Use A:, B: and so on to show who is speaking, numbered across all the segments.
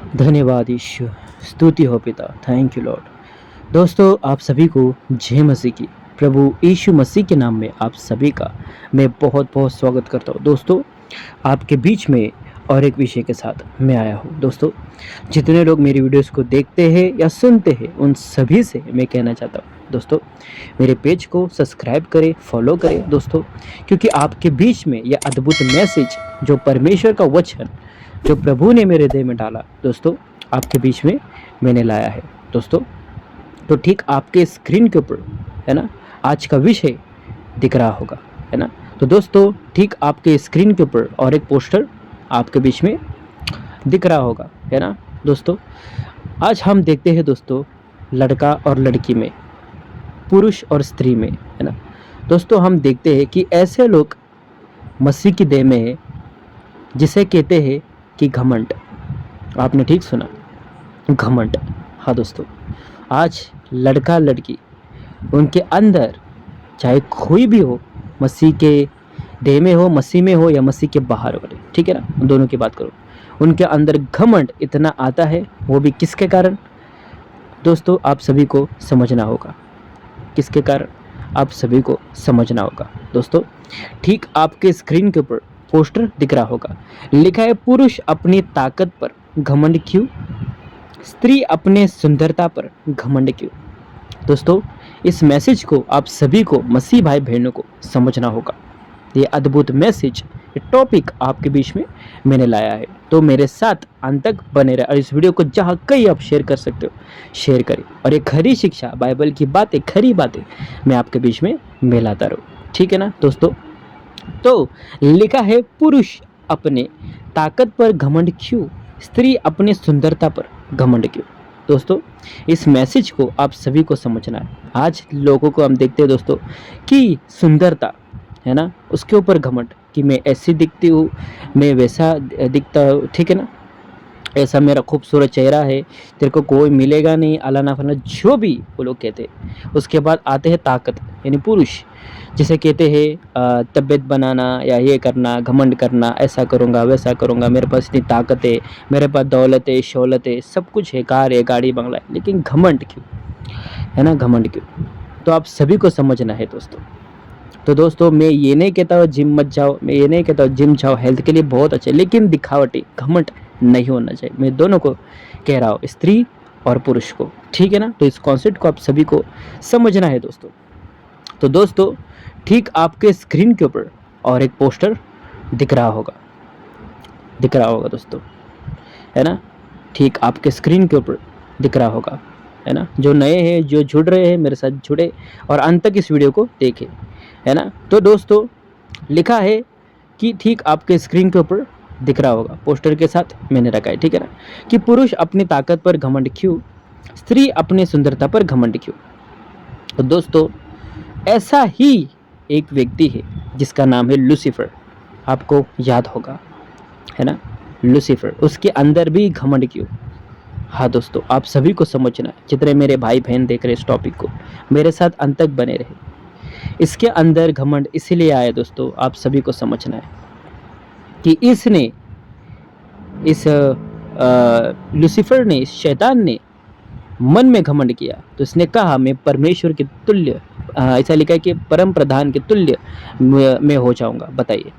A: धन्यवाद ईश्वर, स्तुति हो पिता, थैंक यू लॉर्ड। दोस्तों, आप सभी को जय मसीह की। प्रभु यीशु मसीह के नाम में आप सभी का मैं बहुत बहुत स्वागत करता हूँ। दोस्तों, आपके बीच में और एक विषय के साथ मैं आया हूँ। दोस्तों, जितने लोग मेरी वीडियोस को देखते हैं या सुनते हैं उन सभी से मैं कहना चाहता हूँ, दोस्तों मेरे पेज को सब्सक्राइब करें, फॉलो करें दोस्तों, क्योंकि आपके बीच में यह अद्भुत मैसेज जो परमेश्वर का वचन जो प्रभु ने मेरे हृदय में डाला दोस्तों, आपके बीच में मैंने लाया है दोस्तों। तो ठीक आपके स्क्रीन के ऊपर है ना आज का विषय दिख रहा होगा, है ना। तो दोस्तों, ठीक आपके स्क्रीन के ऊपर और एक पोस्टर आपके बीच में दिख रहा होगा, है ना दोस्तों। आज हम देखते हैं दोस्तों लड़का और लड़की में, पुरुष और स्त्री में, है ना दोस्तों। हम देखते हैं कि ऐसे लोग मसीह की देह में है जिसे कहते हैं कि घमंड। आपने ठीक सुना, घमंड। हाँ दोस्तों, आज लड़का लड़की उनके अंदर चाहे कोई भी हो, मसीह के देह में हो, मसीह में हो या मसीह के बाहर हो, ठीक है ना, दोनों की बात करो, उनके अंदर घमंड इतना आता है। वो भी किसके कारण दोस्तों, आप सभी को समझना होगा। किसके कारण आप सभी को समझना होगा दोस्तों। ठीक आपके स्क्रीन के ऊपर पोस्टर दिख रहा होगा, लिखा है पुरुष अपनी ताकत पर घमंड क्यों, स्त्री अपने सुंदरता पर घमंड क्यों। दोस्तों, इस मैसेज को आप सभी को, मसीह भाई बहनों को समझना होगा। ये अद्भुत मैसेज, ये टॉपिक आपके बीच में मैंने लाया है, तो मेरे साथ अंत तक बने रहे और इस वीडियो को जहाँ कहीं आप शेयर कर सकते हो शेयर करें, और एक खरी शिक्षा, बाइबल की बातें, खरी बातें मैं आपके बीच में मिलाता रहूँ, ठीक है ना दोस्तों। तो लिखा है पुरुष अपने ताकत पर घमंड क्यों, स्त्री अपने सुंदरता पर घमंड क्यों। दोस्तों, इस मैसेज को आप सभी को समझना है। आज लोगों को हम देखते हैं दोस्तों कि सुंदरता, है ना, उसके ऊपर घमंड कि मैं ऐसी दिखती हूँ, मैं वैसा दिखता हूँ, ठीक है ना, ऐसा मेरा खूबसूरत चेहरा है, तेरे को कोई मिलेगा नहीं, अलाना फलाना, जो भी वो लोग कहते हैं। उसके बाद आते हैं ताकत, यानी पुरुष, जिसे कहते हैं तबीयत बनाना या ये करना, घमंड करना, ऐसा करूँगा वैसा करूँगा, मेरे पास इतनी ताकत है, मेरे पास दौलत है, शौलत है, सब कुछ है, कार है, गाड़ी बंगला है, लेकिन घमंड क्यों, है ना, घमंड क्यों। तो आप सभी को समझना है दोस्तों। तो दोस्तों, मैं ये नहीं कहता हूँ जिम मत जाओ, मैं ये नहीं कहता हूँ जिम जाओ, हेल्थ के लिए बहुत अच्छा है, लेकिन दिखावटी घमंड नहीं होना चाहिए। मैं दोनों को कह रहा हूँ, स्त्री और पुरुष को, ठीक है ना। तो इस कॉन्सेप्ट को आप सभी को समझना है दोस्तों। तो दोस्तों, ठीक आपके स्क्रीन के ऊपर और एक पोस्टर दिख रहा होगा दोस्तों, है ना। ठीक आपके स्क्रीन के ऊपर दिख रहा होगा, है ना। जो नए हैं, जो जुड़ रहे हैं, मेरे साथ जुड़े और अंत तक इस वीडियो को देखें, है ना। तो दोस्तों, लिखा है कि ठीक आपके स्क्रीन के ऊपर दिख रहा होगा, पोस्टर के साथ मैंने रखा है, ठीक है ना, कि पुरुष अपनी ताकत पर घमंड क्यों, स्त्री अपनी सुंदरता पर घमंड क्यों। तो दोस्तों, ऐसा ही एक व्यक्ति है जिसका नाम है लूसीफर, आपको याद होगा, है ना, लूसीफर, उसके अंदर भी घमंड क्यों। हाँ दोस्तों, आप सभी को समझना है, जितने मेरे भाई बहन देख रहे इस टॉपिक को, मेरे साथ अंत तक बने रहे। इसके अंदर घमंड इसलिए आया दोस्तों, आप सभी को समझना है कि इसने, इस लूसीफर ने, इस शैतान ने मन में घमंड किया। तो इसने कहा मैं परमेश्वर के तुल्य, ऐसा लिखा है कि परम प्रधान के तुल्य मैं हो जाऊंगा। बताइए,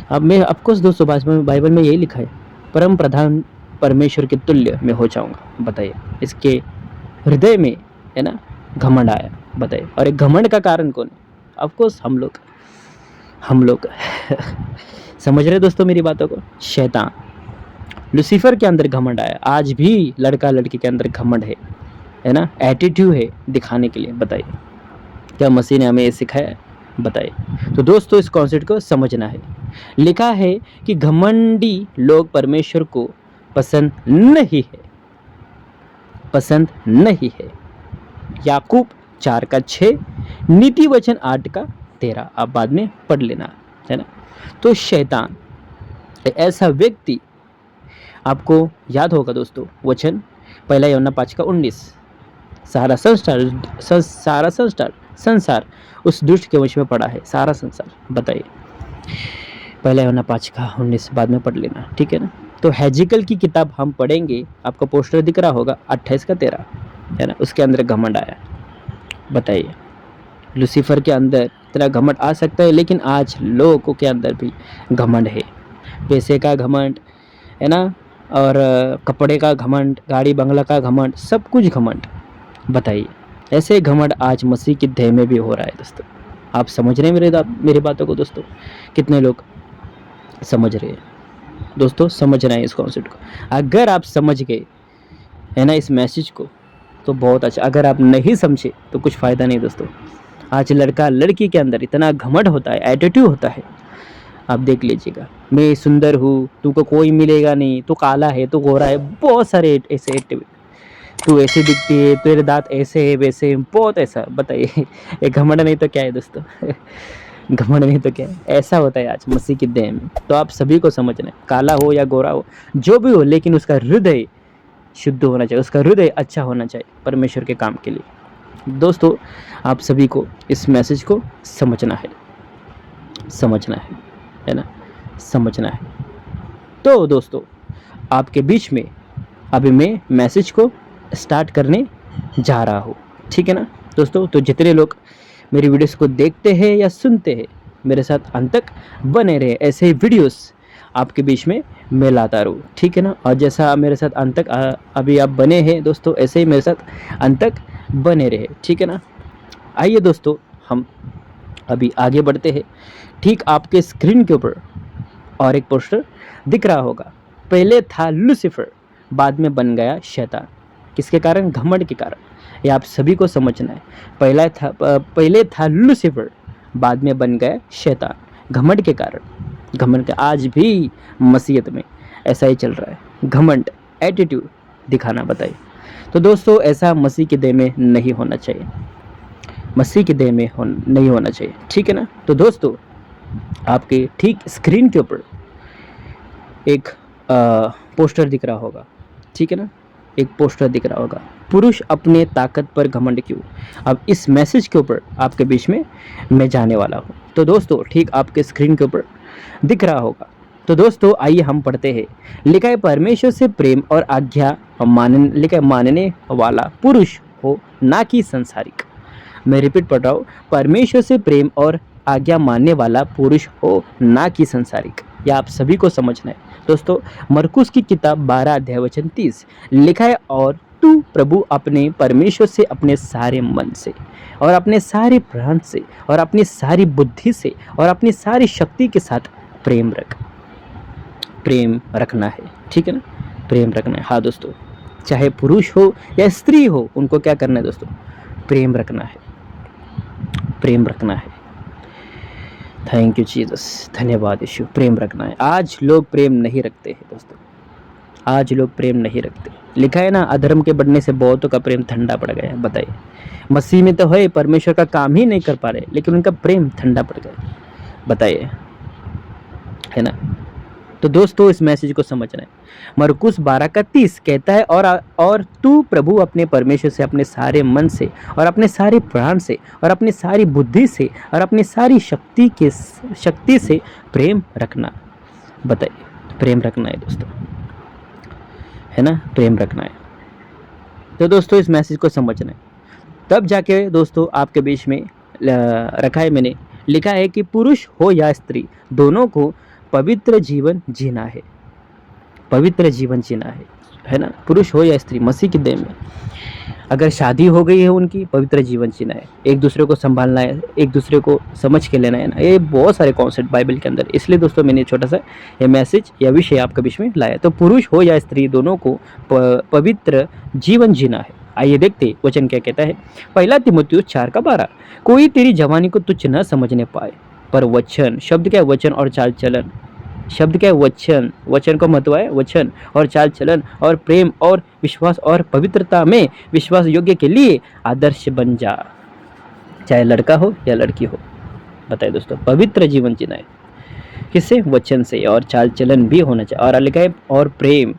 A: अब मैं ऑफकोर्स दोस्तों, बाइबल में यही लिखा है, परम प्रधान परमेश्वर के तुल्य मैं हो जाऊंगा। बताइए, इसके हृदय में, है ना, घमंड आया। बताइए, और एक घमंड का कारण कौन है? ऑफकोर्स हम लोग समझ रहे दोस्तों मेरी बातों को। शैतान, लूसीफर के अंदर घमंड आया। आज भी लड़का लड़की के अंदर घमंड है ना, एटीट्यूड है दिखाने के लिए। बताइए, क्या मसीह ने हमें ये सिखाया है? बताइए। तो दोस्तों, इस कॉन्सेप्ट को समझना है। लिखा है कि घमंडी लोग परमेश्वर को पसंद नहीं है। याकूब 4:6, नीति वचन 8:13, आप बाद में पढ़ लेना, है ना। तो शैतान, ऐसा व्यक्ति, आपको याद होगा दोस्तों वचन 1 यूहन्ना 5:19, सारा संसार उस दुष्ट के वश में पड़ा है, सारा संसार। बताइए, 1 यूहन्ना 5:19 बाद में पढ़ लेना, ठीक है ना। तो हेजिकल की किताब हम पढ़ेंगे, आपको पोस्टर दिख रहा होगा 28 का 13, है ना, उसके अंदर घमंड आया। बताइए, लूसीफर के अंदर इतना घमंड आ सकता है, लेकिन आज लोगों के अंदर भी घमंड है। पैसे का घमंड, है ना, और कपड़े का घमंड, गाड़ी बंगला का घमंड, सब कुछ घमंड। बताइए, ऐसे घमंड आज मसीह की देह में भी हो रहा है दोस्तों। आप समझ रहे हैं मेरी बातों को दोस्तों? कितने लोग समझ रहे हैं दोस्तों? समझ रहे हैं इस कॉन्सेप्ट को? अगर आप समझ गए, है ना, इस मैसेज को, तो बहुत अच्छा। अगर आप नहीं समझे तो कुछ फ़ायदा नहीं दोस्तों। आज लड़का लड़की के अंदर इतना घमंड होता है, एटीट्यूड होता है। आप देख लीजिएगा, मैं सुंदर हूँ, तुमको कोई मिलेगा नहीं, तू काला है, तू गोरा है, बहुत सारे ऐसे एक्टिविटी, तू ऐसे दिखती है, तेरे दांत ऐसे है वैसे है, बहुत ऐसा। बताइए, ये घमंड नहीं तो क्या है दोस्तों? घमंड नहीं तो क्या है? ऐसा होता है आज मसीह की देह में। तो आप सभी को समझना है, काला हो या गोरा हो, जो भी हो, लेकिन उसका हृदय शुद्ध होना चाहिए, उसका हृदय अच्छा होना चाहिए परमेश्वर के काम के लिए। दोस्तों, आप सभी को इस मैसेज को समझना है, समझना है ना, समझना है। तो दोस्तों, आपके बीच में अभी मैं मैसेज को स्टार्ट करने जा रहा हूँ, ठीक है ना दोस्तों? तो जितने लोग मेरी वीडियोस को देखते हैं या सुनते हैं, मेरे साथ अंत तक बने रहे। ऐसे ही वीडियोस आपके बीच में मैं लाता रहूँ, ठीक है ना? और जैसा मेरे साथ अंत तक अभी आप बने हैं दोस्तों, ऐसे ही मेरे साथ अंत तक बने रहे, ठीक है ना? आइए दोस्तों, हम अभी आगे बढ़ते हैं। ठीक आपके स्क्रीन के ऊपर और एक पोस्टर दिख रहा होगा। पहले था लूसीफर, बाद में बन गया शैतान। किसके कारण? घमंड के कारण। ये आप सभी को समझना है। पहले था लूसीफर, बाद में बन गया शैतान, घमंड के कारण। घमंड का आज भी मसीहत में ऐसा ही चल रहा है, घमंड, एटीट्यूड दिखाना। बताइए, तो दोस्तों, ऐसा मसीह के देह में नहीं होना चाहिए, मसीह के देह में नहीं होना चाहिए, ठीक है ना? तो दोस्तों, आपके ठीक स्क्रीन के ऊपर एक पोस्टर दिख रहा होगा, ठीक है ना? एक पोस्टर दिख रहा होगा, पुरुष अपने ताकत पर घमंड क्यों। अब इस मैसेज के ऊपर आपके बीच में मैं जाने वाला हूँ। तो दोस्तों, ठीक आपके स्क्रीन के ऊपर दिख रहा होगा। तो दोस्तों, आइए हम पढ़ते हैं। लिखा है, परमेश्वर से प्रेम और आज्ञा मानने वाला पुरुष हो, ना कि संसारिक। मैं रिपीट पढ़ रहा हूँ, परमेश्वर से प्रेम और आज्ञा मानने वाला पुरुष हो, ना कि संसारिक। यह आप सभी को समझना है दोस्तों। मरकुस की किताब 12 अध्याय वचन 30 लिखा है, और तू प्रभु अपने परमेश्वर से अपने सारे मन से और अपने सारे प्राण से और अपनी सारी बुद्धि से और अपनी सारी शक्ति के साथ प्रेम रख। प्रेम रखना है, ठीक है ना? प्रेम रखना है। हाँ दोस्तों, चाहे पुरुष हो या स्त्री हो, उनको क्या करना है दोस्तों? प्रेम रखना है, प्रेम रखना है। थैंक यू जीसस, धन्यवाद यीशु। प्रेम रखना है। आज लोग प्रेम नहीं रखते हैं दोस्तों, आज लोग प्रेम नहीं रखते। लिखा है ना, अधर्म के बढ़ने से बहुतों का प्रेम ठंडा पड़ गया है। बताइए, मसीह में तो है, परमेश्वर का काम ही नहीं कर पा रहे, लेकिन उनका प्रेम ठंडा पड़ गया। बताइए, है ना? तो दोस्तों, इस मैसेज को समझना है। मरकुस 12 का 30 कहता है, और तू प्रभु अपने परमेश्वर से अपने सारे मन से और अपने सारे प्राण से और अपनी सारी बुद्धि से और अपनी सारी शक्ति से प्रेम रखना। बताइए, प्रेम रखना है दोस्तों, है ना? प्रेम रखना है। तो दोस्तों, इस मैसेज को समझना है, तब जाके दोस्तों आपके बीच में रखा है मैंने। लिखा है कि पुरुष हो या स्त्री, दोनों को पवित्र जीवन जीना है, पवित्र जीवन जीना है ना? पुरुष हो या स्त्री, मसीह की देह में अगर शादी हो गई है उनकी, पवित्र जीवन जीना है, एक दूसरे को संभालना है, एक दूसरे को समझ के लेना है ना। ये बहुत सारे कॉन्सेप्ट बाइबल के अंदर, इसलिए दोस्तों मैंने छोटा सा ये मैसेज या विषय आपके बीच में लाया। तो पुरुष हो या स्त्री, दोनों को पवित्र जीवन जीना है। आइए देखते वचन क्या कहता है। पहला तीमुथियुस 4 का 12, कोई तेरी जवानी को तुच्छ न समझने पाए, पर वचन, शब्द क्या है? वचन और चाल चलन। शब्द क्या है? वचन। वचन का महत्व है वचन और चाल चलन और प्रेम और विश्वास और पवित्रता में विश्वास योग्य के लिए आदर्श बन जा, चाहे लड़का हो या लड़की हो। बताइए दोस्तों, पवित्र जीवन जीना है किससे? वचन से, और चाल चलन भी होना चाहिए। और लिखा है, और प्रेम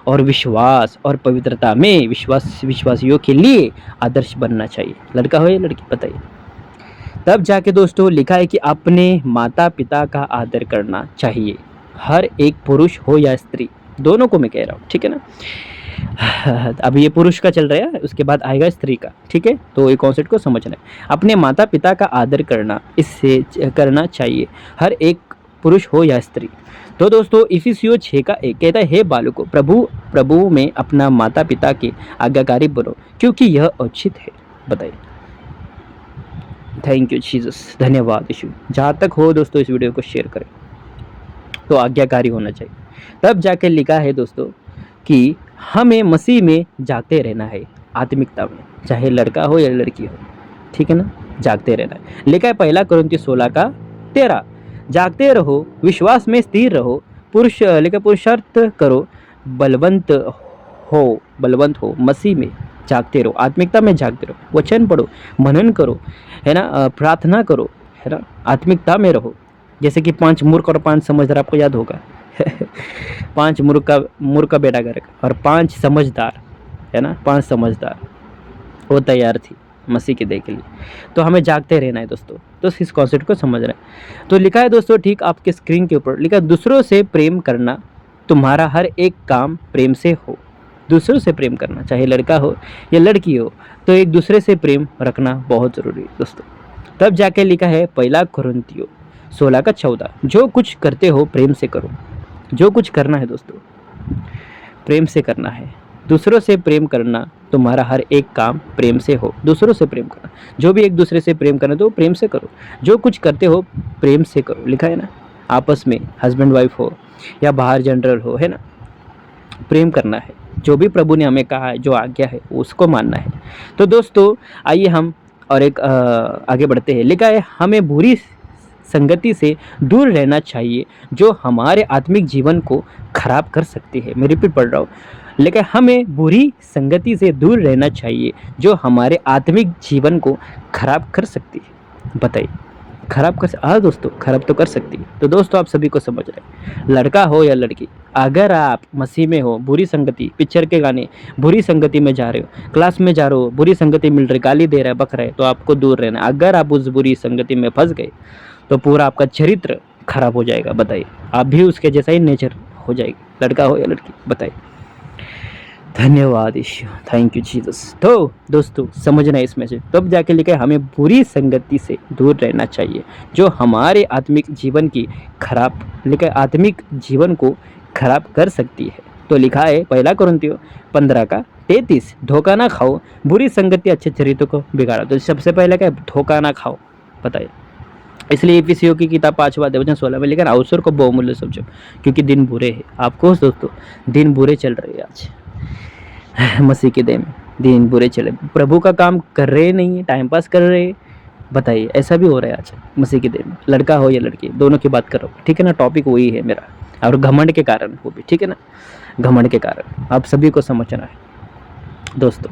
A: और विश्वास और पवित्रता में विश्वासियों के लिए आदर्श बनना चाहिए, लड़का हो या लड़की। बताइए, तब जाके दोस्तों लिखा है कि अपने माता पिता का आदर करना चाहिए, हर एक पुरुष हो या स्त्री। दोनों को मैं कह रहा हूँ, ठीक है ना। अब ये पुरुष का चल रहा है, उसके बाद आएगा स्त्री का, ठीक है। तो ये कॉन्सेप्ट को समझना है। अपने माता पिता का आदर करना इससे करना चाहिए, हर एक पुरुष हो या स्त्री। तो दोस्तों इफिसियों 6:1 कहता है, हे बालकों प्रभु में अपना माता पिता के आज्ञाकारी बनो, क्योंकि यह उचित है। बताइए। थैंक यू जीसस, धन्यवाद यीशु। जहाँ तक हो दोस्तों इस वीडियो को शेयर करें। तो आज्ञाकारी होना चाहिए। तब जाके लिखा है दोस्तों कि हमें मसीह में जागते रहना है, आत्मिकता में, चाहे लड़का हो या लड़की हो, ठीक है ना। जागते रहना है। लिखा है 1 कुरिन्थियों 16:13, जागते रहो, विश्वास में स्थिर रहो, पुरुषार्थ करो, बलवंत हो, मसीह में जागते रहो, आत्मिकता में जागते रहो, वचन पढ़ो, मनन करो, है ना, प्रार्थना करो, है ना, आत्मिकता में रहो। जैसे कि 5 मूर्ख और 5 समझदार, आपको याद होगा। 5 मूर्ख का बेटा घर और 5 समझदार, है ना, 5 समझदार वो तैयार थी मसीह के देह के लिए। तो हमें जागते रहना है दोस्तों। तो इस कॉन्सेप्ट को समझ रहे हैं। तो लिखा है दोस्तों, ठीक आपके स्क्रीन के ऊपर लिखा है, दूसरों से प्रेम करना, तुम्हारा हर एक काम प्रेम से हो। दूसरों से प्रेम करना, चाहे लड़का हो या लड़की हो, तो एक दूसरे से प्रेम रखना बहुत ज़रूरी है दोस्तों। तब जाके लिखा है 1 कुरिन्थियों 16:14, जो कुछ करते हो प्रेम से करो। जो कुछ करना है दोस्तों प्रेम से करना है। दूसरों से प्रेम करना, तुम्हारा हर एक काम प्रेम से हो। दूसरों से प्रेम करना, जो भी एक दूसरे से प्रेम करना तो प्रेम से करो। जो कुछ करते हो प्रेम से करो, लिखा है ना। आपस में हस्बैंड वाइफ हो या बाहर जनरल हो, है ना, प्रेम करना है। जो भी प्रभु ने हमें कहा है, जो आज्ञा है उसको मानना है। तो दोस्तों आइए हम और एक आगे बढ़ते हैं। लिखा है, हमें बुरी संगति से दूर रहना चाहिए जो हमारे आत्मिक जीवन को खराब कर सकती है। मैं रिपीट पढ़ रहा हूँ, लेकिन हमें बुरी संगति से दूर रहना चाहिए जो हमारे आत्मिक जीवन को खराब कर सकती है। बताइए, खराब कर हाँ दोस्तों, खराब तो कर सकती है। तो दोस्तों आप सभी को समझ रहे हैं, लड़का हो या लड़की, अगर आप मसीह में हो, बुरी संगति, पिक्चर के गाने, बुरी संगति में जा रहे हो, क्लास में जा रहे हो, बुरी संगति मिल रही, गाली दे रहा है, बक रहा है, तो आपको दूर रहना। अगर आप उस बुरी संगति में फंस गए तो पूरा आपका चरित्र खराब हो जाएगा। बताइए, आप भी उसके जैसा ही नेचर हो जाएगी, लड़का हो या लड़की। बताइए। धन्यवाद यीशु, थैंक यू जीसस। तो दोस्तों समझना इस मैसेज। तब जाके लिखा है, हमें बुरी संगति से दूर रहना चाहिए जो हमारे आत्मिक जीवन की खराब, लिखा है, आत्मिक जीवन को खराब कर सकती है। तो लिखा है 1 कुरिन्थियों 15:33, धोखा ना खाओ, बुरी संगति अच्छे चरित्र को बिगाड़ा। तो सबसे पहले क्या है, धोखा ना खाओ। बताइए। इसलिए इफिसियों की किताब 5:16 में लिखा है, अवसर को बहुमूल्य समझो क्योंकि दिन बुरे हैं। आपको दोस्तों दिन बुरे चल रहे हैं आज मसीह के दिन दिन बुरे चले, प्रभु का काम कर रहे नहीं है, टाइम पास कर रहे हैं। बताइए, ऐसा भी हो रहा है आज मसीह के दिन में, लड़का हो या लड़की, दोनों की बात करो, ठीक है ना। टॉपिक वही है मेरा, और घमंड के कारण वो भी, ठीक है ना, घमंड के कारण आप सभी को समझना है दोस्तों।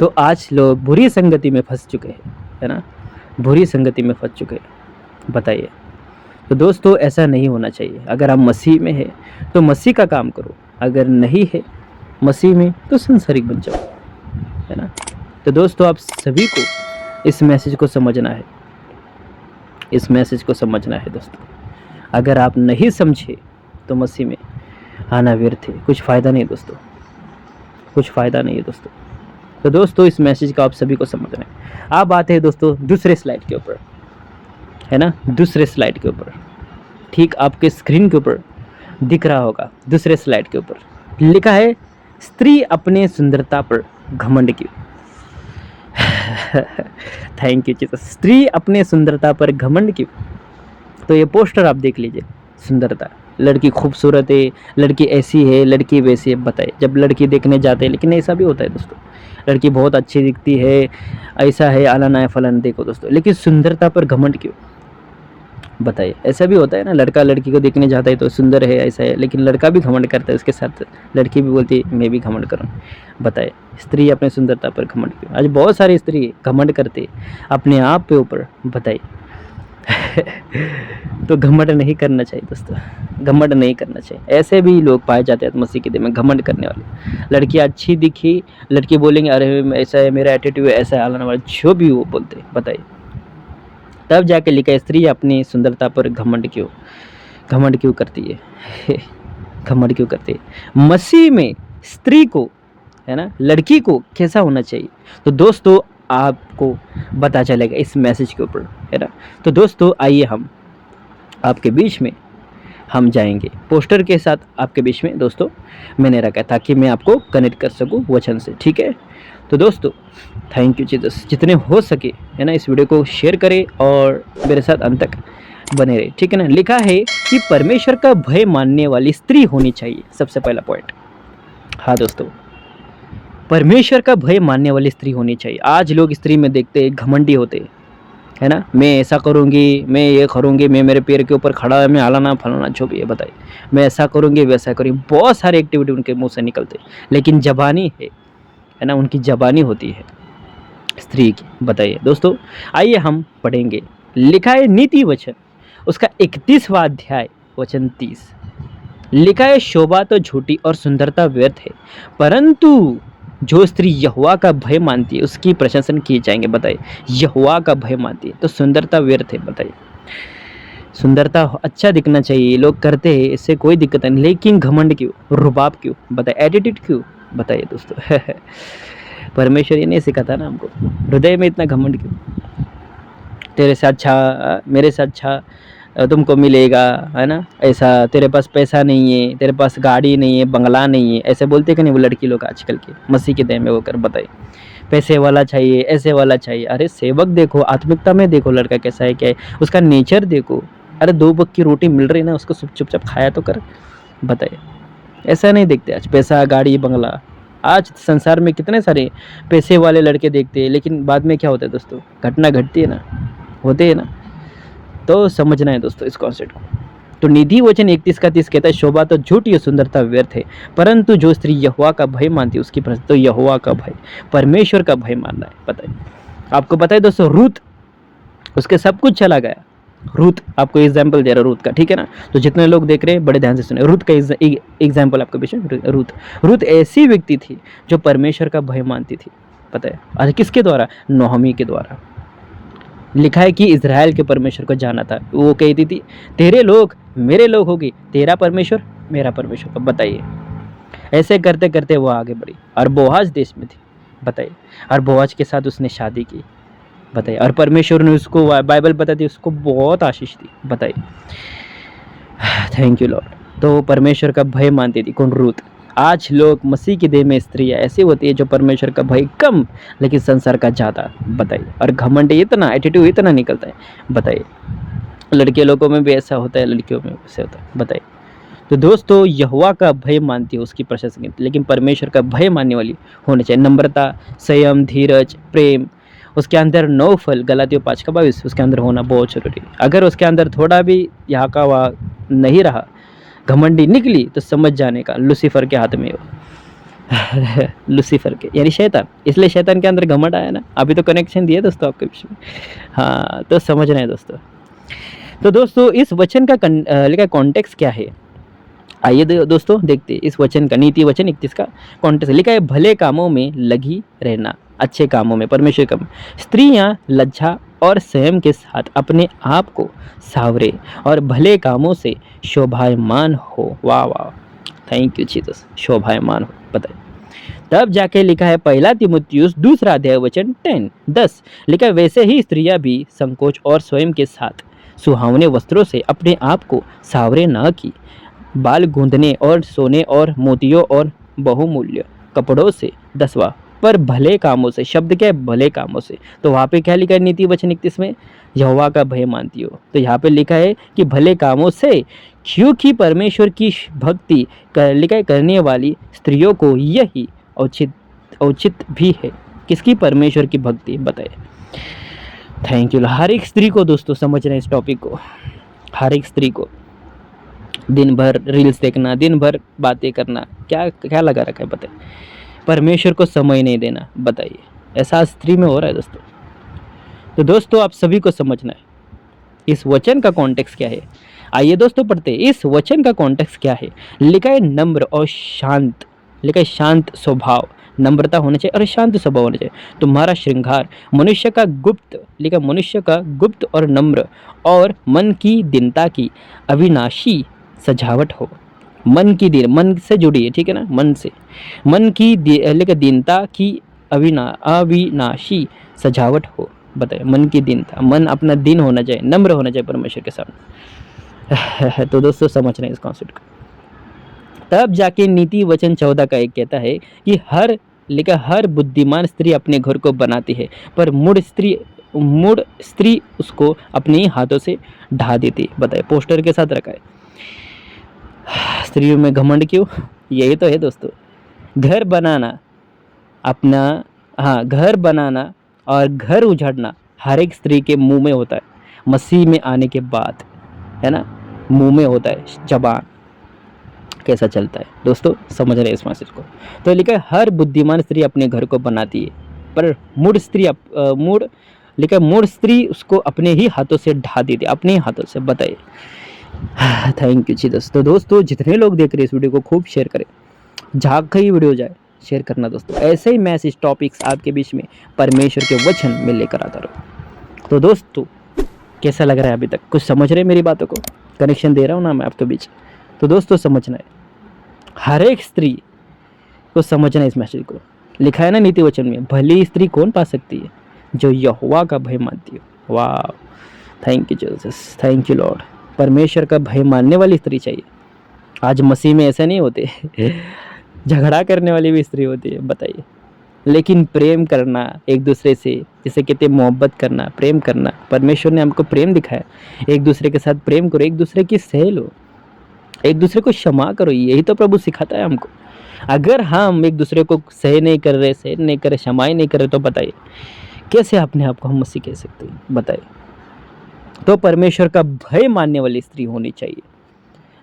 A: तो आज लोग बुरी संगति में फंस चुके हैं, है ना, बुरी संगति में फंस चुके हैं। बताइए। तो दोस्तों ऐसा नहीं होना चाहिए। अगर आप मसीह में है तो मसीह का काम करो, अगर नहीं है मसीह में तो संसारिक बन जाओ, है ना। तो दोस्तों आप सभी को इस मैसेज को समझना है, इस मैसेज को समझना है दोस्तों। अगर आप नहीं समझे तो मसीह में आना व्यर्थ है, कुछ फ़ायदा नहीं दोस्तों, कुछ फ़ायदा नहीं है दोस्तों। तो दोस्तों इस मैसेज का आप सभी को समझना है। आप आते हैं दोस्तों दूसरे स्लाइड के ऊपर, है ना, दूसरे स्लाइड के ऊपर, ठीक आपके स्क्रीन के ऊपर दिख रहा होगा। दूसरे स्लाइड के ऊपर लिखा है, स्त्री अपने सुंदरता पर घमंड क्यों। Thank you Jesus. स्त्री अपने सुंदरता पर घमंड क्यों। तो ये पोस्टर आप देख लीजिए, सुंदरता, लड़की खूबसूरत है, लड़की ऐसी है, लड़की वैसी है। बताइए, जब लड़की देखने जाते हैं, लेकिन ऐसा भी होता है दोस्तों, लड़की बहुत अच्छी दिखती है, ऐसा है, आलाना है, फलाना, देखो दोस्तों, लेकिन सुंदरता पर घमंड क्यों। बताइए, ऐसा भी होता है ना, लड़का लड़की को देखने जाता है तो सुंदर है, ऐसा है, लेकिन लड़का भी घमंड करता है उसके साथ, लड़की भी बोलती है मैं भी घमंड करूँ। बताइए, स्त्री अपने सुंदरता पर घमंड क्यों। आज बहुत सारी स्त्री घमंड करते अपने आप पे ऊपर। बताइए। तो घमंड नहीं करना चाहिए दोस्तों, घमंड नहीं करना चाहिए। ऐसे भी लोग पाए जाते हैं मसीह के दिन में घमंड करने वाले। लड़की अच्छी दिखी, लड़की बोलेंगे अरे ऐसा है, मेरा एटीट्यूड ऐसा है, आलाना वाला, जो भी वो बोलते। बताइए। तब जाके लिखा है, स्त्री अपनी सुंदरता पर घमंड क्यों करती है। घमंड क्यों करते हैं? मसीह में स्त्री को, है ना, लड़की को कैसा होना चाहिए, तो दोस्तों आपको पता चलेगा इस मैसेज के ऊपर, है ना। तो दोस्तों आइए हम आपके बीच में हम जाएंगे पोस्टर के साथ आपके बीच में। दोस्तों मैंने रखा ताकि मैं आपको कनेक्ट कर सकूं वचन से, ठीक है। तो दोस्तों थैंक यू जीसस, जितने हो सके, है ना, इस वीडियो को शेयर करें और मेरे साथ अंत तक बने रहे, ठीक है ना। लिखा है कि परमेश्वर का भय मानने वाली स्त्री होनी चाहिए, सबसे पहला पॉइंट। हाँ दोस्तों, परमेश्वर का भय मानने वाली स्त्री होनी चाहिए। आज लोग स्त्री में देखते हैं घमंडी होते हैं, है ना, मैं ऐसा करूँगी, मैं ये करूँगी, मैं मेरे पैर के ऊपर खड़ा है, मैं आलाना फलाना जो भी है बताइए, मैं ऐसा करूँगी वैसा करूँगी, बहुत सारे एक्टिविटी उनके मुंह से निकलते, लेकिन जबानी है ना, उनकी जबानी होती है स्त्री की। बताइए दोस्तों, आइए हम पढ़ेंगे। लिखा है नीति वचन उसका 31वां अध्याय वचन 30। लिखा है शोभा तो झूठी और सुंदरता व्यर्थ है, परंतु जो स्त्री यहोवा का भय मानती है उसकी प्रशंसा किए जाएंगे। बताइए, यहोवा का भय मानती है तो सुंदरता व्यर्थ है। बताइए, सुंदरता अच्छा दिखना चाहिए, लोग करते हैं, इससे कोई दिक्कत नहीं, लेकिन घमंड क्यों, रुबाब क्यों, बताइए, एटीट्यूड क्यों? बताइए दोस्तों परमेश्वर ये नहीं सिखाता ना हमको, हृदय में इतना घमंड क्यों? तेरे से अच्छा, मेरे से अच्छा तुमको मिलेगा, है ना, ऐसा, तेरे पास पैसा नहीं है, तेरे पास गाड़ी नहीं है, बंगला नहीं है, ऐसे बोलते कि नहीं वो लड़की लोग आजकल के मसीह के देह में होकर। बताइए, पैसे वाला चाहिए, ऐसे वाला चाहिए। अरे सेवक देखो, आत्मिकता में देखो लड़का कैसा है, क्या है उसका नेचर देखो। अरे 2 वक्त की रोटी मिल रही ना, उसको चुपचाप खाया तो कर। बताइए, ऐसा नहीं देखते आज, पैसा गाड़ी बंगला। आज संसार में कितने सारे पैसे वाले लड़के देखते हैं, लेकिन बाद में क्या होता है दोस्तों, घटना घटती है ना, होते है ना। तो समझना है दोस्तों इस कॉन्सेप्ट को। तो निधि वचन 31 का 30 कहता है शोभा तो झूठी और सुंदरता व्यर्थ है, परंतु जो स्त्री यहोवा का भय मानती है उसकी प्रशंसा। तो यहोवा का भय, परमेश्वर का भय मानना है। पता है आपको, पता है दोस्तों, रूत उसके सब कुछ चला गया। रूत आपको एग्जाम्पल दे रहा रूत का, ठीक है ना। तो जितने लोग देख रहे हैं बड़े ध्यान से सुने, रूत का एग्जाम्पल आपके बीच में। रूत ऐसी व्यक्ति थी जो परमेश्वर का भय मानती थी। पता है, और किसके द्वारा? नोहमी के द्वारा। लिखा है कि इज़राइल के परमेश्वर को जाना था। वो कहती थी तेरे लोग मेरे लोग होगी, तेरा परमेश्वर मेरा परमेश्वर। अब बताइए, ऐसे करते करते वो आगे बढ़ी और बोआज देश में थी। बताइए, और बोआज के साथ उसने शादी की। बताइए, और परमेश्वर ने उसको, बाइबल बताती है, उसको बहुत आशीष दी। बताइए, थैंक यू लॉर्ड। तो परमेश्वर का भय मानती थी कौन? रूत। आज लोग मसीह की देह में स्त्रियाँ ऐसी होती है जो परमेश्वर का भय कम लेकिन संसार का ज़्यादा। बताइए, और घमंड इतना, एटीट्यूड इतना निकलता है। बताइए, लड़के लोगों में भी ऐसा होता है, लड़कियों में वैसे होता है। बताइए, तो दोस्तों यहोवा का भय मानती है उसकी प्रशंसा करती, लेकिन परमेश्वर का भय मानने वाली होनी चाहिए। नम्रता, संयम, धीरज, प्रेम, उसके अंदर 9 फल, गलातियों 5:22 उसके अंदर होना बहुत जरूरी है। अगर उसके अंदर थोड़ा भी यहाँ का वहाँ नहीं रहा, घमंडी निकली, तो समझ जाने का लूसीफर के हाथ में हो लूसीफर के यानी शैतान। इसलिए शैतान के अंदर घमंड आया ना। अभी तो कनेक्शन दिया दोस्तों आपके बीच में। हाँ, तो समझना है दोस्तों। तो दोस्तों इस वचन का कॉन्टेक्स्ट क्या है, आइए दोस्तों देखते हैं इस वचन का। नीति वचन 31 का कॉन्टेक्स्ट लिखा है भले कामों में लगी रहना, अच्छे कामों में, परमेश्वर का। स्त्रियां लज्जा और संयम के साथ अपने आप को सावरे और भले कामों से शोभायमान हो। वाह वाह, थैंक यू जीसस, शोभायमान हो। बताइए, तब जाके लिखा है 1 तीमुथियुस 2 अध्याय वचन 10 लिखा है वैसे ही स्त्रियां भी संकोच और स्वयं के साथ सुहावने वस्त्रों से अपने आप को सावरे न की, बाल गूंदने और सोने और मोतियों और बहुमूल्य कपड़ों से। 10वां, पर भले कामों से। शब्द क्या है? भले कामों से। तो वहाँ पे क्या लिखा है नीति वचन 31 में? यहोवा का भय मानती हो। तो यहाँ पे लिखा है कि भले कामों से, क्योंकि परमेश्वर की भक्ति लिखा है करने वाली स्त्रियों को यही औचित भी है। किसकी? परमेश्वर की भक्ति। बताइए, थैंक यू। हर एक स्त्री को दोस्तों समझना है इस टॉपिक को। हर एक स्त्री को दिन भर रील्स देखना, दिन भर बातें करना, क्या क्या लगा रखा है? बताइए, परमेश्वर को समय नहीं देना। बताइए, ऐसा स्त्री में हो रहा है दोस्तों। तो दोस्तों आप सभी को समझना है इस वचन का कॉन्टेक्स्ट क्या है। आइए दोस्तों पढ़ते हैं इस वचन का कॉन्टेक्स्ट क्या है। लिखा है नम्र और शांत। लिखा है शांत स्वभाव, नम्रता होना चाहिए और शांत स्वभाव होना चाहिए। तुम्हारा श्रृंगार मनुष्य का गुप्त, लिखा मनुष्य का गुप्त और नम्र और मन की दीनता की अविनाशी सजावट हो। मन की दीन, मन से जुड़ी है, ठीक है ना, मन से। मन की लेकर दीनता की अविनाशी सजावट हो। बताइए, मन की दीनता, मन अपना दीन होना चाहिए, नम्र होना चाहिए परमेश्वर के सामने। तो दोस्तों समझ रहे हैं इस कॉन्सेप्ट को। तब जाके नीति वचन 14 का एक कहता है कि हर बुद्धिमान स्त्री अपने घर को बनाती है, पर मूढ़ स्त्री उसको अपने ही हाथों से ढा देती है। बताए, पोस्टर के साथ रखा है। स्त्रियों में घमंड क्यों? यही तो है दोस्तों। घर बनाना अपना, हाँ, घर बनाना और घर उजाड़ना हर एक स्त्री के मुंह में होता है। मसीह में आने के बाद, है ना, मुंह में होता है, जबान कैसा चलता है दोस्तों, समझ रहे हैं इस मैसेज को। तो लिखा है हर बुद्धिमान स्त्री अपने घर को बनाती है, पर मूढ़ स्त्री उसको अपने ही हाथों से ढा देती है, अपने ही हाथों से। बताइए, थैंक यू जी दोस्तों। दोस्तों जितने लोग देख रहे हैं इस वीडियो को खूब शेयर करें, जहाँ कहीं वीडियो जाए शेयर करना दोस्तों। ऐसे ही मैसेज टॉपिक्स आपके बीच में परमेश्वर के वचन में लेकर आता रहो। तो दोस्तों कैसा लग रहा है अभी तक? कुछ समझ रहे हैं मेरी बातों को? कनेक्शन दे रहा हूँ ना मैं आपके बीच? तो दोस्तों समझना है, हर एक स्त्री को समझना है इस मैसेज को। लिखा है ना नीति वचन में, भली स्त्री कौन पा सकती है? जो यहोवा का भय मानती हो। वाह, thank you Jesus, thank you Lord. परमेश्वर का भय मानने वाली स्त्री चाहिए। आज मसीह में ऐसा नहीं होते झगड़ा करने वाली भी स्त्री होती है। बताइए, लेकिन प्रेम करना एक दूसरे से, जिसे कहते हैं मोहब्बत करना, प्रेम करना। परमेश्वर ने हमको प्रेम दिखाया, एक दूसरे के साथ प्रेम करो, एक दूसरे की सह लो, एक दूसरे को क्षमा करो। यही तो प्रभु सिखाता है हमको। अगर हम एक दूसरे को सह नहीं कर रहे, क्षमा ही नहीं कर रहे, तो बताइए कैसे अपने आप को हम मसीह कह सकते हैं? बताइए। तो परमेश्वर का भय मानने वाली स्त्री होनी चाहिए,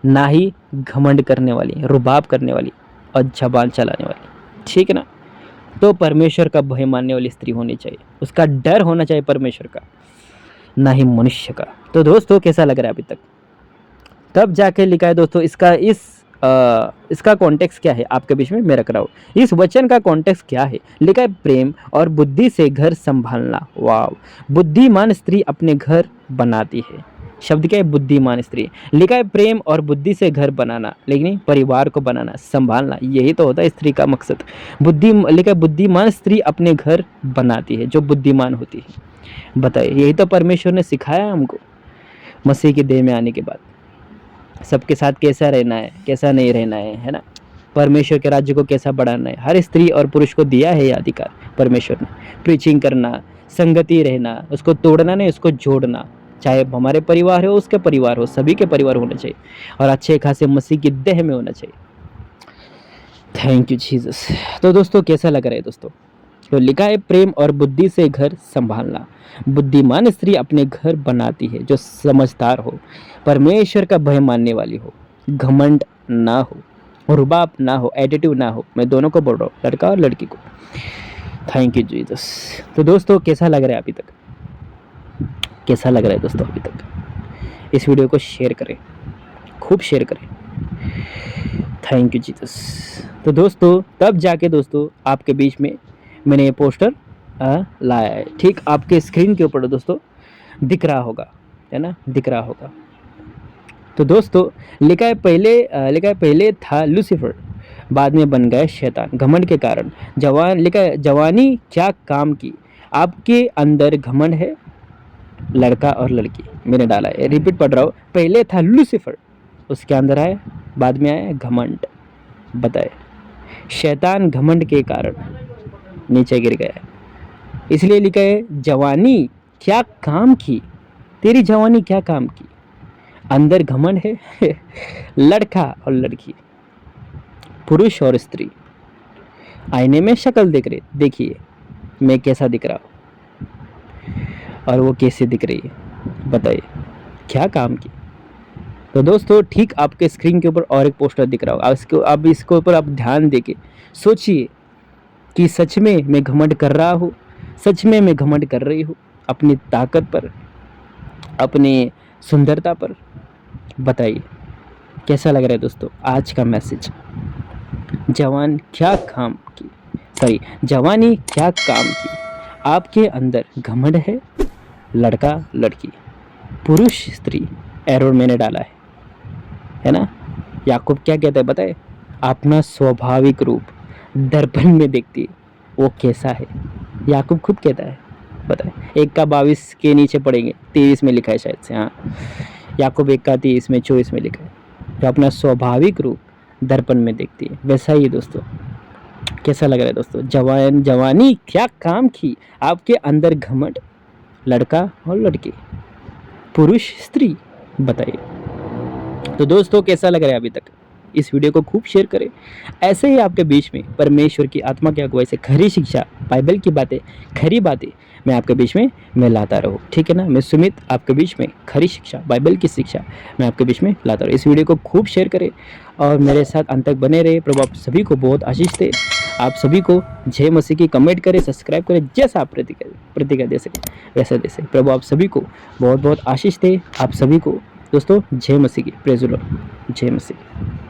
A: ना ही घमंड करने वाली, रुबाब करने वाली और जबान चलाने वाली, ठीक है ना। तो परमेश्वर का भय मानने वाली स्त्री होनी चाहिए, उसका डर होना चाहिए परमेश्वर का, ना ही मनुष्य का। तो दोस्तों कैसा लग रहा है अभी तक? तब जाके लिखा है दोस्तों, इसका कॉन्टेक्स्ट क्या है आपके बीच में मैं रख रहा हूँ। इस वचन का कॉन्टेक्स्ट क्या है? लिखा है प्रेम और बुद्धि से घर संभालना। वाव, बुद्धिमान स्त्री अपने घर बनाती है। शब्द क्या है? बुद्धिमान स्त्री। लिखा है प्रेम और बुद्धि से घर बनाना, लेकिन परिवार को बनाना, संभालना, यही तो होता है स्त्री का मकसद। लिखा है बुद्धिमान स्त्री अपने घर बनाती है, जो बुद्धिमान होती है। बताइए, यही तो परमेश्वर ने सिखाया हमको मसीह की देह में आने के बाद। सबके साथ कैसा रहना है, कैसा नहीं रहना है ना। परमेश्वर के राज्य को कैसा बढ़ाना है, हर स्त्री और पुरुष को दिया है यह अधिकार परमेश्वर ने। प्रीचिंग करना, संगति रहना, उसको तोड़ना नहीं, उसको जोड़ना। चाहे हमारे परिवार हो, उसके परिवार हो, सभी के परिवार होने चाहिए, और अच्छे खासे मसीह की देह में होना चाहिए। Thank you Jesus. तो दोस्तों कैसा लग रहा है दोस्तों? तो लिखा है प्रेम और बुद्धि से घर संभालना। बुद्धिमान स्त्री अपने घर बनाती है, जो समझदार हो, परमेश्वर का भय मानने वाली हो, घमंड ना हो, रुबाब ना हो, एटीट्यूड ना हो। मैं दोनों को बोल रहा हूँ, लड़का और लड़की को। Thank you Jesus. तो दोस्तों कैसा लग रहा है अभी तक? कैसा लग रहा है दोस्तों अभी तक? इस वीडियो को शेयर करें, खूब शेयर करें। Thank you Jesus. तो दोस्तों तब जाके दोस्तों आपके बीच में मैंने ये पोस्टर लाया है, ठीक आपके स्क्रीन के ऊपर दोस्तों दिख रहा होगा, है ना, दिख रहा होगा। तो दोस्तों लिखा है पहले था लूसीफर, बाद में बन गया शैतान घमंड के कारण। लिखा है जवानी क्या काम की, आपके अंदर घमंड है, लड़का और लड़की मैंने डाला है, रिपीट पढ़ रहा हूँ। पहले था लूसीफर, उसके अंदर आया, बाद में आया घमंड। बताए, शैतान घमंड के कारण नीचे गिर गया, इसलिए लिखा है जवानी क्या काम की, तेरी जवानी क्या काम की, अंदर घमंड है। लड़का और लड़की, पुरुष और स्त्री आईने में शक्ल देख रहे, देखिए मैं कैसा दिख रहा हूँ और वो कैसे दिख रही है, बताइए क्या काम की। तो दोस्तों ठीक आपके स्क्रीन के ऊपर और एक पोस्टर दिख रहा होगा, अब इसके ऊपर आप ध्यान देके सोचिए कि सच में मैं घमंड कर रहा हूँ, सच में मैं घमंड कर रही हूँ अपनी ताकत पर, अपनी सुंदरता पर। बताइए कैसा लग रहा है दोस्तों आज का मैसेज? जवानी क्या काम की, आपके अंदर घमंड है, लड़का लड़की, पुरुष स्त्री, एरर मैंने डाला है ना। याकूब क्या कहता है बताए, अपना स्वाभाविक रूप दर्पण में देखती है वो कैसा है। याकूब खुद कहता है, बताए 1 का 22 के नीचे पढ़ेंगे, 23 में लिखा है शायद से, हाँ याकूब 1 का 23 में 24 में लिखा है, जो अपना स्वाभाविक रूप दर्पण में देखती है वैसा ही दोस्तों। कैसा लग रहा है दोस्तों, जवानी क्या काम की, आपके अंदर घमंड, लड़का और लड़की, पुरुष स्त्री, बताइए। तो दोस्तों कैसा लग रहा है अभी तक, इस वीडियो को खूब शेयर करें। ऐसे ही आपके बीच में परमेश्वर की आत्मा की अगुवाई से खरी शिक्षा, बाइबल की बातें, खरी बातें मैं आपके बीच में मैं लाता रहूँ, ठीक है ना। मैं सुमित आपके बीच में खरी शिक्षा, बाइबल की शिक्षा मैं आपके बीच में लाता रहूँ। इस वीडियो को खूब शेयर करें और मेरे साथ अंत तक बने रहे। प्रभु आप सभी को बहुत आशीष दे। आप सभी को जय मसीह की कमेंट करें, सब्सक्राइब करें, जैसा आप प्रतिक्रिया दे सकें वैसा दे सकें। प्रभु आप सभी को बहुत बहुत आशीष दे। आप सभी को दोस्तों जय मसीह की, प्रेज़ द लॉर्ड, जय मसीह।